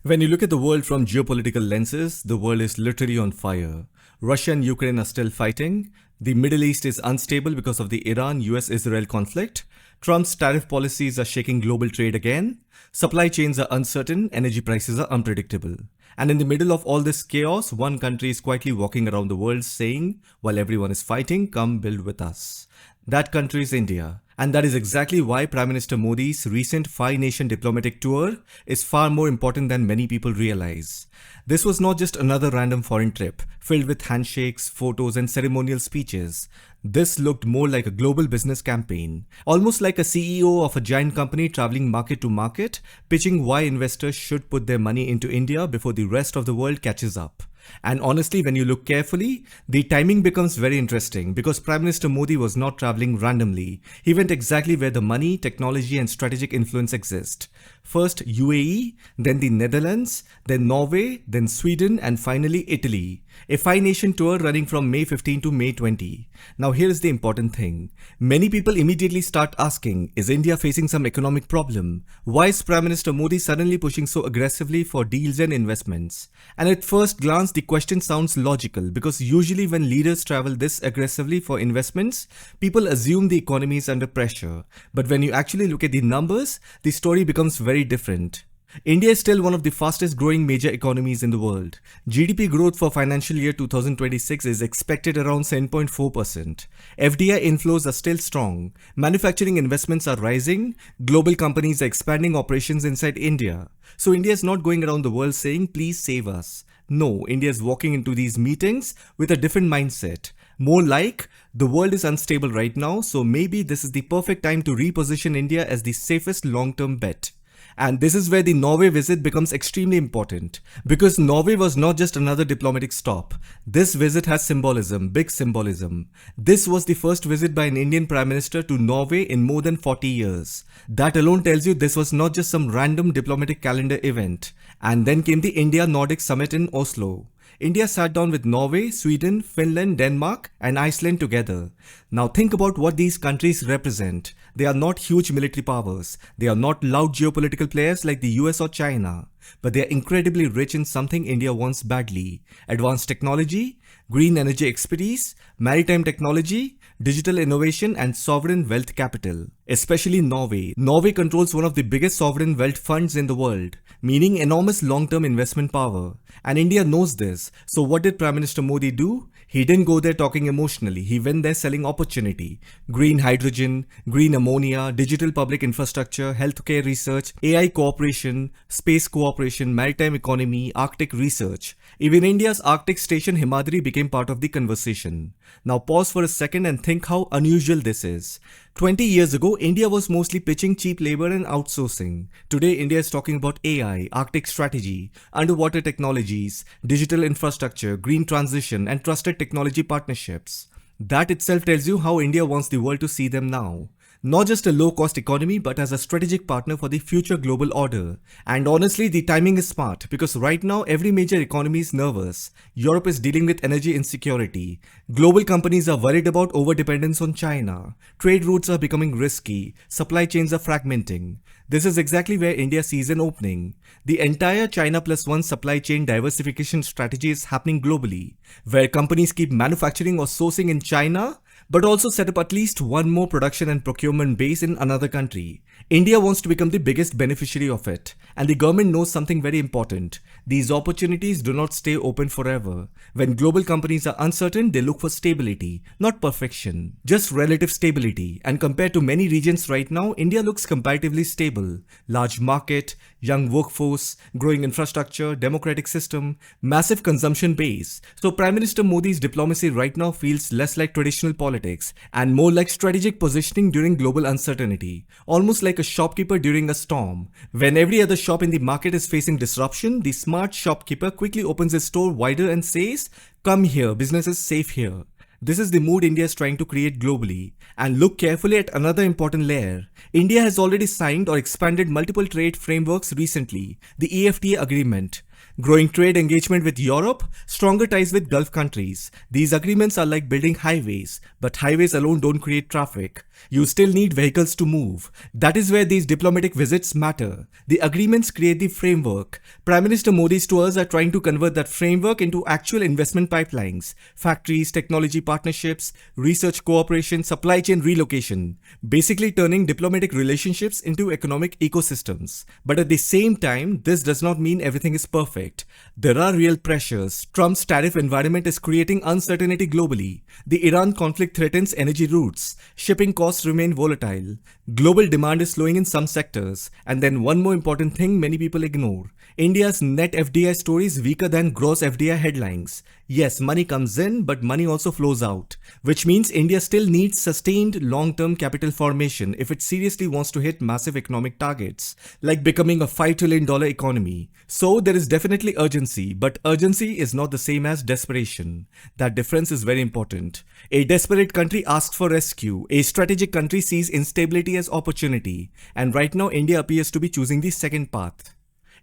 When you look at the world from geopolitical lenses, the world is literally on fire. Russia and Ukraine are still fighting. The Middle East is unstable because of the Iran-US-Israel conflict. Trump's tariff policies are shaking global trade again. Supply chains are uncertain, energy prices are unpredictable. And in the middle of all this chaos, one country is quietly walking around the world saying, while everyone is fighting, come build with us. That country is India. And that is exactly why Prime Minister Modi's recent 5-nation diplomatic tour is far more important than many people realize. This was not just another random foreign trip, filled with handshakes, photos and ceremonial speeches. This looked more like a global business campaign, almost like a CEO of a giant company traveling market to market, pitching why investors should put their money into India before the rest of the world catches up. And honestly, when you look carefully, the timing becomes very interesting because Prime Minister Modi was not traveling randomly. He went exactly where the money, technology and strategic influence exist. First UAE, then the Netherlands, then Norway, then Sweden and finally Italy. A 5-nation tour running from May 15 to May 20. Now here is the important thing. Many people immediately start asking, is India facing some economic problem? Why is Prime Minister Modi suddenly pushing so aggressively for deals and investments? And at first glance, the question sounds logical because usually when leaders travel this aggressively for investments, people assume the economy is under pressure. But when you actually look at the numbers, the story becomes very different. India is still one of the fastest growing major economies in the world. GDP growth for financial year 2026 is expected around 7.4%. FDI inflows are still strong. Manufacturing investments are rising. Global companies are expanding operations inside India. So India is not going around the world saying, please save us. No, India is walking into these meetings with a different mindset. More like, the world is unstable right now, so maybe this is the perfect time to reposition India as the safest long-term bet. And this is where the Norway visit becomes extremely important. Because Norway was not just another diplomatic stop. This visit has symbolism, big symbolism. This was the first visit by an Indian Prime Minister to Norway in more than 40 years. That alone tells you this was not just some random diplomatic calendar event. And then came the India-Nordic summit in Oslo. India sat down with Norway, Sweden, Finland, Denmark and Iceland together. Now think about what these countries represent. They are not huge military powers. They are not loud geopolitical players like the US or China. But they are incredibly rich in something India wants badly. Advanced technology, green energy expertise, maritime technology, digital innovation and sovereign wealth capital. Especially Norway. Norway controls one of the biggest sovereign wealth funds in the world, meaning enormous long-term investment power. And India knows this. So what did Prime Minister Modi do? He didn't go there talking emotionally. He went there selling opportunity. Green hydrogen, green ammonia, digital public infrastructure, healthcare research, AI cooperation, space cooperation, maritime economy, Arctic research. Even India's Arctic station Himadri became part of the conversation. Now pause for a second and think how unusual this is. 20 years ago, India was mostly pitching cheap labor and outsourcing. Today, India is talking about AI, Arctic strategy, underwater technologies, digital infrastructure, green transition, and trusted technology partnerships. That itself tells you how India wants the world to see them now. Not just a low-cost economy, but as a strategic partner for the future global order. And honestly, the timing is smart because right now every major economy is nervous. Europe is dealing with energy insecurity. Global companies are worried about overdependence on China. Trade routes are becoming risky. Supply chains are fragmenting. This is exactly where India sees an opening. The entire China Plus One supply chain diversification strategy is happening globally, where companies keep manufacturing or sourcing in China, but also set up at least one more production and procurement base in another country. India wants to become the biggest beneficiary of it. And the government knows something very important. These opportunities do not stay open forever. When global companies are uncertain, they look for stability, not perfection, just relative stability. And compared to many regions right now, India looks comparatively stable. Large market, young workforce, growing infrastructure, democratic system, massive consumption base. So Prime Minister Modi's diplomacy right now feels less like traditional politics and more like strategic positioning during global uncertainty. Almost like a shopkeeper during a storm. When every other shop in the market is facing disruption, the smart shopkeeper quickly opens his store wider and says, "Come here, business is safe here." This is the mood India is trying to create globally. And look carefully at another important layer. India has already signed or expanded multiple trade frameworks recently, the EFTA agreement. Growing trade engagement with Europe, stronger ties with Gulf countries. These agreements are like building highways, but highways alone don't create traffic. You still need vehicles to move. That is where these diplomatic visits matter. The agreements create the framework. Prime Minister Modi's tours are trying to convert that framework into actual investment pipelines, factories, technology partnerships, research cooperation, supply chain relocation, basically turning diplomatic relationships into economic ecosystems. But at the same time, this does not mean everything is perfect. There are real pressures. Trump's tariff environment is creating uncertainty globally. The Iran conflict threatens energy routes. Shipping costs remain volatile. Global demand is slowing in some sectors. And then one more important thing many people ignore. India's net FDI story is weaker than gross FDI headlines. Yes, money comes in, but money also flows out, which means India still needs sustained long-term capital formation if it seriously wants to hit massive economic targets, like becoming a $5 trillion economy. So there is definitely urgency, but urgency is not the same as desperation. That difference is very important. A desperate country asks for rescue. A strategic country sees instability as opportunity. And right now, India appears to be choosing the second path.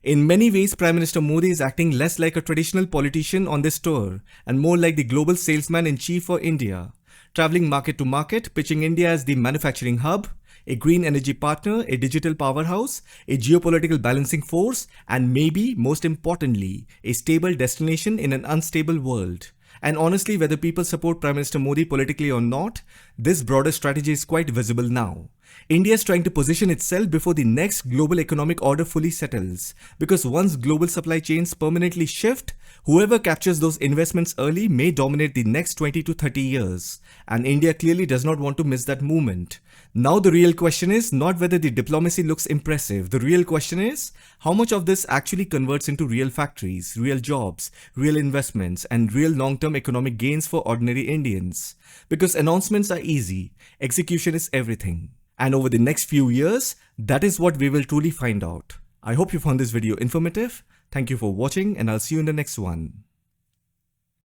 In many ways, Prime Minister Modi is acting less like a traditional politician on this tour and more like the global salesman-in-chief for India, traveling market to market, pitching India as the manufacturing hub, a green energy partner, a digital powerhouse, a geopolitical balancing force, and maybe, most importantly, a stable destination in an unstable world. And honestly, whether people support Prime Minister Modi politically or not, this broader strategy is quite visible now. India is trying to position itself before the next global economic order fully settles, because once global supply chains permanently shift, whoever captures those investments early may dominate the next 20 to 30 years, and India clearly does not want to miss that movement. Now the real question is not whether the diplomacy looks impressive. The real question is how much of this actually converts into real factories, real jobs, real investments, and real long-term economic gains for ordinary Indians. Because announcements are easy, execution is everything. And over the next few years, that is what we will truly find out. I hope you found this video informative. Thank you for watching, and I'll see you in the next one.